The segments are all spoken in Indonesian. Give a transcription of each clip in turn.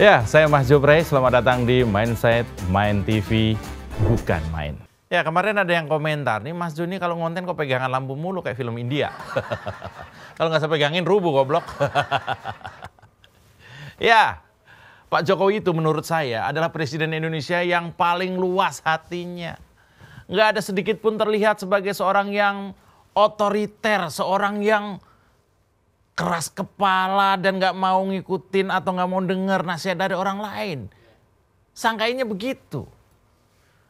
Ya, saya Mas Joprey, selamat datang di Mindset Main TV, bukan main. Ya, kemarin ada yang komentar, nih Mas Jo ini kalau ngonten kok pegangan lampu mulu kayak film India. Kalau nggak saya pegangin rubuh goblok. Ya, Pak Jokowi itu menurut saya adalah Presiden Indonesia yang paling luas hatinya. Nggak ada sedikit pun terlihat sebagai seorang yang otoriter, seorang yang keras kepala dan nggak mau ngikutin atau nggak mau dengar nasihat dari orang lain. Sangkainya begitu.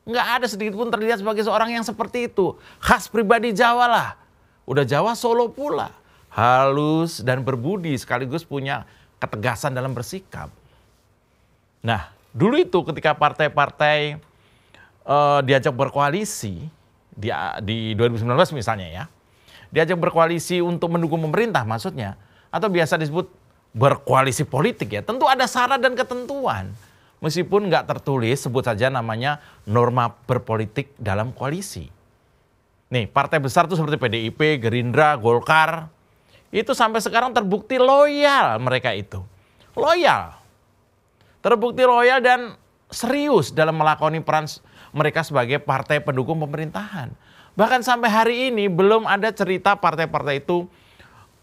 Nggak ada sedikit pun terlihat sebagai seorang yang seperti itu. Khas pribadi Jawa lah. Udah Jawa Solo pula. Halus dan berbudi sekaligus punya ketegasan dalam bersikap. Nah, dulu itu ketika partai-partai diajak berkoalisi di 2019 misalnya ya. Diajak berkoalisi untuk mendukung pemerintah maksudnya. Atau biasa disebut berkoalisi politik ya. Tentu ada syarat dan ketentuan. Meskipun nggak tertulis, sebut saja namanya norma berpolitik dalam koalisi. Nih, partai besar tuh seperti PDIP, Gerindra, Golkar. Itu sampai sekarang terbukti loyal mereka itu. Loyal. Terbukti loyal dan serius dalam melakoni peran mereka sebagai partai pendukung pemerintahan. Bahkan sampai hari ini belum ada cerita partai-partai itu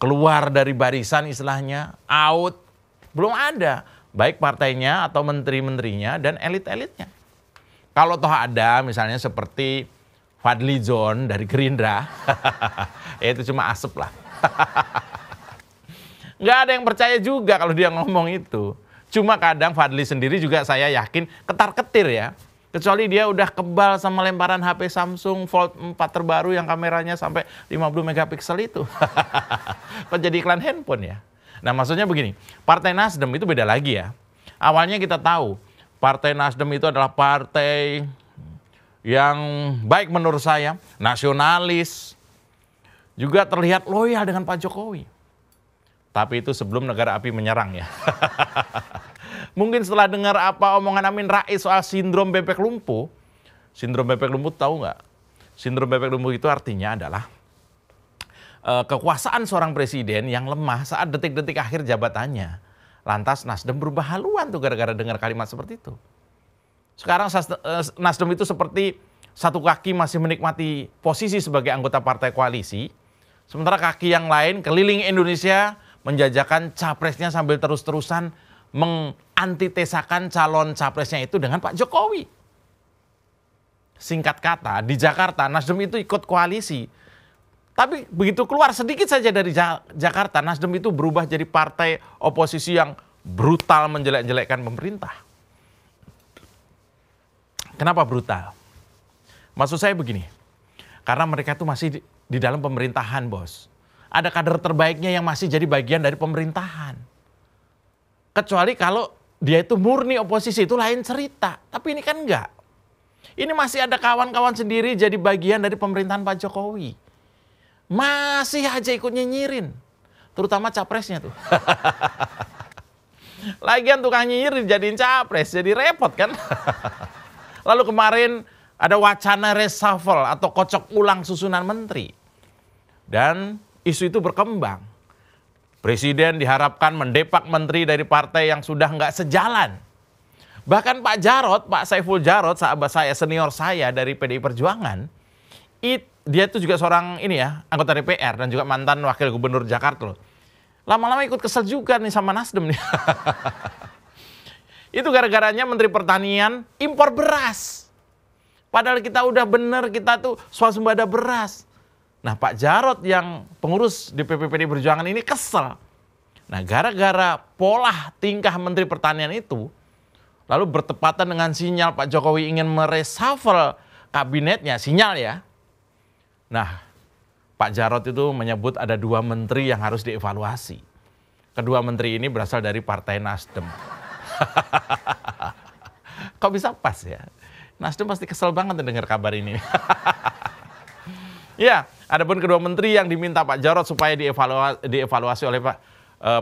keluar dari barisan istilahnya, out. Belum ada. Baik partainya atau menteri-menterinya dan elit-elitnya. Kalau toh ada misalnya seperti Fadly Zon dari Gerindra, ya itu cuma asep lah. Nggak ada yang percaya juga kalau dia ngomong itu. Cuma kadang Fadly sendiri juga saya yakin ketar-ketir ya. Kecuali dia udah kebal sama lemparan HP Samsung Fold 4 terbaru yang kameranya sampai 50 megapiksel itu. Kok jadi iklan handphone ya? Nah maksudnya begini, Partai Nasdem itu beda lagi ya. Awalnya kita tahu Partai Nasdem itu adalah partai yang baik menurut saya, nasionalis, juga terlihat loyal dengan Pak Jokowi. Tapi itu sebelum negara api menyerang ya. Mungkin setelah dengar apa omongan Amin Rais soal sindrom bebek lumpuh. Sindrom bebek lumpuh tahu nggak? Sindrom bebek lumpuh itu artinya adalah kekuasaan seorang presiden yang lemah saat detik-detik akhir jabatannya. Lantas Nasdem berubah haluan tuh gara-gara dengar kalimat seperti itu. Sekarang Nasdem itu seperti satu kaki masih menikmati posisi sebagai anggota partai koalisi. Sementara kaki yang lain keliling Indonesia menjajakan capresnya sambil terus-terusan mengantitesakan calon capresnya itu dengan Pak Jokowi. Singkat kata, di Jakarta Nasdem itu ikut koalisi. Tapi begitu keluar sedikit saja dari Jakarta, Nasdem itu berubah jadi partai oposisi yang brutal menjelek-jelekkan pemerintah. Kenapa brutal? Maksud saya begini, karena mereka itu masih di dalam pemerintahan, bos. Ada kader terbaiknya yang masih jadi bagian dari pemerintahan. Kecuali kalau dia itu murni oposisi, itu lain cerita. Tapi ini kan enggak. Ini masih ada kawan-kawan sendiri jadi bagian dari pemerintahan Pak Jokowi. Masih aja ikut nyinyirin. Terutama capresnya tuh. Lagian tukang nyinyir dijadiin capres, jadi repot kan. Lalu kemarin ada wacana reshuffle atau kocok ulang susunan menteri. Dan isu itu berkembang. Presiden diharapkan mendepak menteri dari partai yang sudah nggak sejalan. Bahkan Pak Jarod, Pak Saiful Jarod, sahabat saya, senior saya dari PDI Perjuangan, dia itu juga seorang ini ya, anggota DPR dan juga mantan wakil gubernur Jakarta loh. Lama-lama ikut kesel juga nih sama Nasdem nih. Itu gara-garanya Menteri Pertanian impor beras. Padahal kita udah bener, kita tuh swasembada beras. Nah Pak Jarod yang pengurus DPP PDI Perjuangan ini kesel. Nah gara-gara pola tingkah Menteri Pertanian itu, lalu bertepatan dengan sinyal Pak Jokowi ingin mereshuffle kabinetnya, sinyal ya. Nah, Pak Jarod itu menyebut ada 2 menteri yang harus dievaluasi. Kedua menteri ini berasal dari Partai Nasdem. Kok bisa pas ya? Nasdem pasti kesel banget dengar kabar ini. Ya, adapun kedua menteri yang diminta Pak Jarod supaya dievaluasi oleh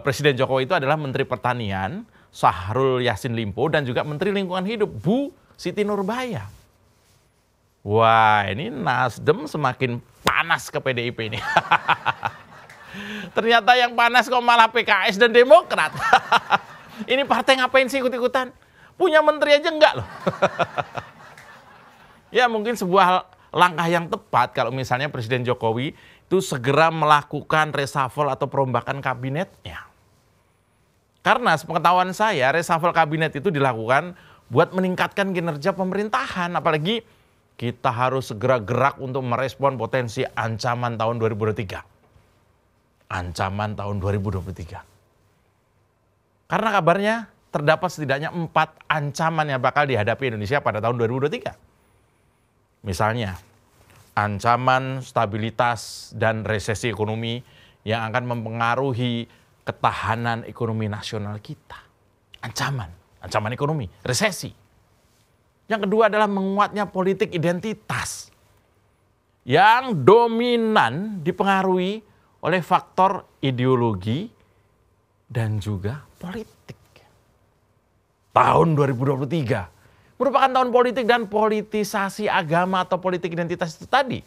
Presiden Jokowi itu adalah Menteri Pertanian, Syahrul Yassin Limpo, dan juga Menteri Lingkungan Hidup, Bu Siti Nurbaya. Wah, ini Nasdem semakin panas ke PDIP ini. Ternyata yang panas kok malah PKS dan Demokrat. Ini partai ngapain sih ikut-ikutan? Punya menteri aja enggak loh. Ya mungkin sebuah langkah yang tepat kalau misalnya Presiden Jokowi itu segera melakukan reshuffle atau perombakan kabinetnya. Karena sepengetahuan saya reshuffle kabinet itu dilakukan buat meningkatkan kinerja pemerintahan. Apalagi kita harus segera gerak untuk merespon potensi ancaman tahun 2023. Ancaman tahun 2023. Karena kabarnya terdapat setidaknya 4 ancaman yang bakal dihadapi Indonesia pada tahun 2023. Misalnya, ancaman stabilitas dan resesi ekonomi yang akan mempengaruhi ketahanan ekonomi nasional kita. Ancaman ekonomi, resesi. Yang kedua adalah menguatnya politik identitas yang dominan dipengaruhi oleh faktor ideologi dan juga politik. Tahun 2023 merupakan tahun politik dan politisasi agama atau politik identitas itu tadi.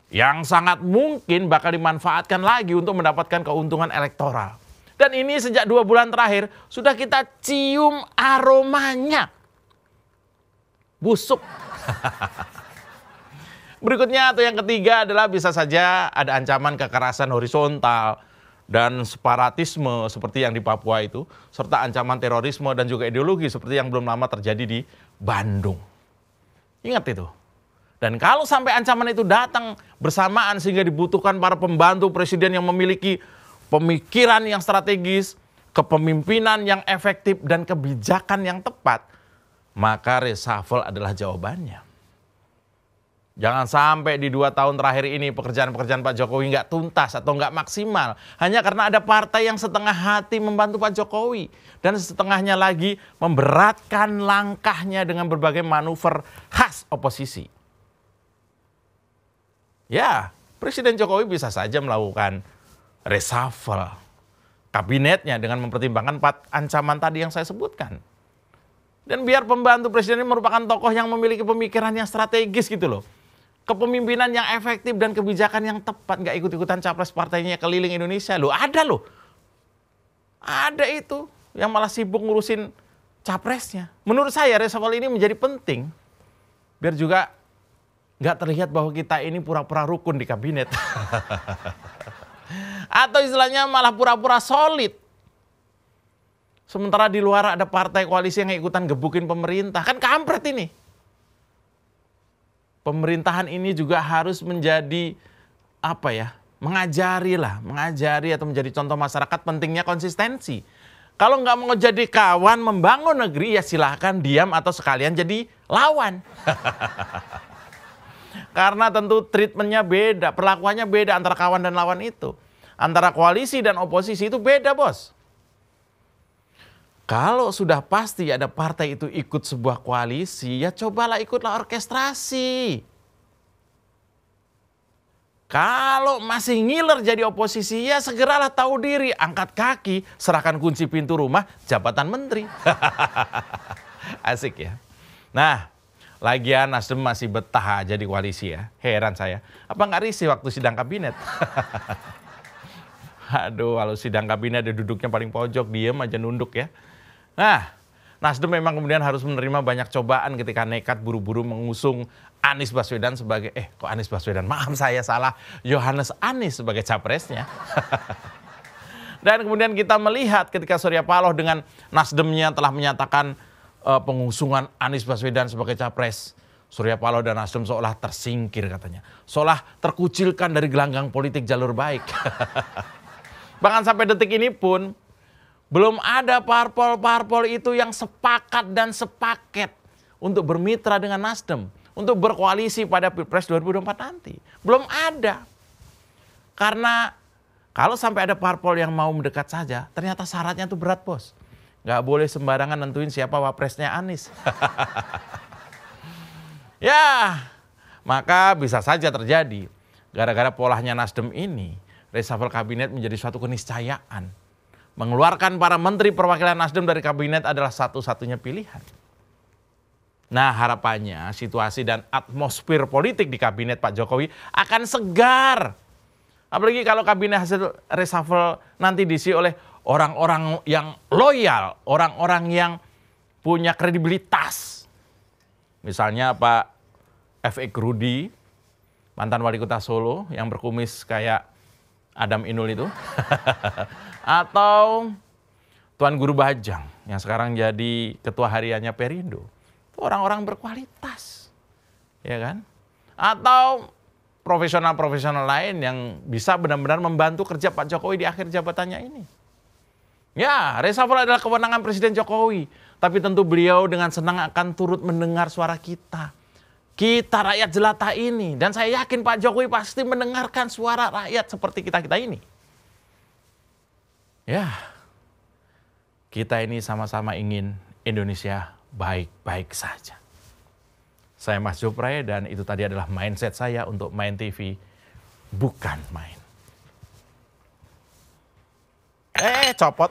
Yang sangat mungkin bakal dimanfaatkan lagi untuk mendapatkan keuntungan elektoral. Dan ini sejak 2 bulan terakhir sudah kita cium aromanya. Busuk. Berikutnya atau yang ketiga adalah bisa saja ada ancaman kekerasan horizontal dan separatisme seperti yang di Papua itu, serta ancaman terorisme dan juga ideologi seperti yang belum lama terjadi di Bandung. Ingat itu. Dan kalau sampai ancaman itu datang bersamaan sehingga dibutuhkan para pembantu presiden yang memiliki pemikiran yang strategis, kepemimpinan yang efektif dan kebijakan yang tepat, maka reshuffle adalah jawabannya. Jangan sampai di 2 tahun terakhir ini pekerjaan-pekerjaan Pak Jokowi nggak tuntas atau nggak maksimal. Hanya karena ada partai yang setengah hati membantu Pak Jokowi. Dan setengahnya lagi memberatkan langkahnya dengan berbagai manuver khas oposisi. Ya, Presiden Jokowi bisa saja melakukan reshuffle kabinetnya dengan mempertimbangkan 4 ancaman tadi yang saya sebutkan. Dan biar pembantu presiden ini merupakan tokoh yang memiliki pemikiran yang strategis gitu loh. Kepemimpinan yang efektif dan kebijakan yang tepat, nggak ikut-ikutan capres partainya keliling Indonesia. Loh, ada loh. Ada itu yang malah sibuk ngurusin capresnya. Menurut saya reshuffle ini menjadi penting biar juga nggak terlihat bahwa kita ini pura-pura rukun di kabinet. Atau istilahnya malah pura-pura solid. Sementara di luar ada partai koalisi yang ikutan gebukin pemerintah. Kan kampret ini. Pemerintahan ini juga harus menjadi mengajari atau menjadi contoh masyarakat pentingnya konsistensi. Kalau nggak mau jadi kawan membangun negeri ya silahkan diam atau sekalian jadi lawan. Karena tentu treatmentnya beda, perlakuannya beda antara kawan dan lawan itu. Antara koalisi dan oposisi itu beda, bos. Kalau sudah pasti ada partai itu ikut sebuah koalisi, ya cobalah ikutlah orkestrasi. Kalau masih ngiler jadi oposisi, ya segeralah tahu diri, angkat kaki, serahkan kunci pintu rumah, jabatan menteri. Asik ya. Nah, lagian Nasdem masih betah aja di koalisi ya. Heran saya, apa nggak risih waktu sidang kabinet? Aduh, kalau sidang kabinet dia duduknya paling pojok, diem aja nunduk ya. Nah, Nasdem memang kemudian harus menerima banyak cobaan ketika nekat buru-buru mengusung Anies Baswedan sebagai, Anies Baswedan, maaf saya salah, Yohanes Anies sebagai capresnya. Dan kemudian kita melihat ketika Surya Paloh dengan Nasdemnya telah menyatakan pengusungan Anies Baswedan sebagai capres. Surya Paloh dan Nasdem seolah tersingkir katanya. Seolah terkucilkan dari gelanggang politik jalur baik. Bahkan sampai detik ini pun, belum ada parpol-parpol itu yang sepakat dan sepaket untuk bermitra dengan Nasdem, untuk berkoalisi pada Pilpres 2024 nanti. Belum ada. Karena kalau sampai ada parpol yang mau mendekat saja, ternyata syaratnya itu berat, bos. Nggak boleh sembarangan nentuin siapa wapresnya Anies. Ya, maka bisa saja terjadi. Gara-gara polanya Nasdem ini, reshuffle kabinet menjadi suatu keniscayaan. Mengeluarkan para menteri perwakilan Nasdem dari kabinet adalah satu-satunya pilihan. Nah, harapannya situasi dan atmosfer politik di kabinet Pak Jokowi akan segar. Apalagi kalau kabinet hasil reshuffle nanti diisi oleh orang-orang yang loyal, orang-orang yang punya kredibilitas. Misalnya Pak F.X. Rudi, mantan wali kota Solo yang berkumis kayak Adam Inul itu. Atau Tuan Guru Bajang yang sekarang jadi ketua hariannya Perindo. Itu orang-orang berkualitas. Ya kan? Atau profesional-profesional lain yang bisa benar-benar membantu kerja Pak Jokowi di akhir jabatannya ini. Ya, reshuffle adalah kewenangan Presiden Jokowi. Tapi tentu beliau dengan senang akan turut mendengar suara kita. Kita rakyat jelata ini. Dan saya yakin Pak Jokowi pasti mendengarkan suara rakyat seperti kita-kita ini. Ya, kita ini sama-sama ingin Indonesia baik-baik saja. Saya Mas Jupray dan itu tadi adalah mindset saya untuk Main TV, bukan main. Copot.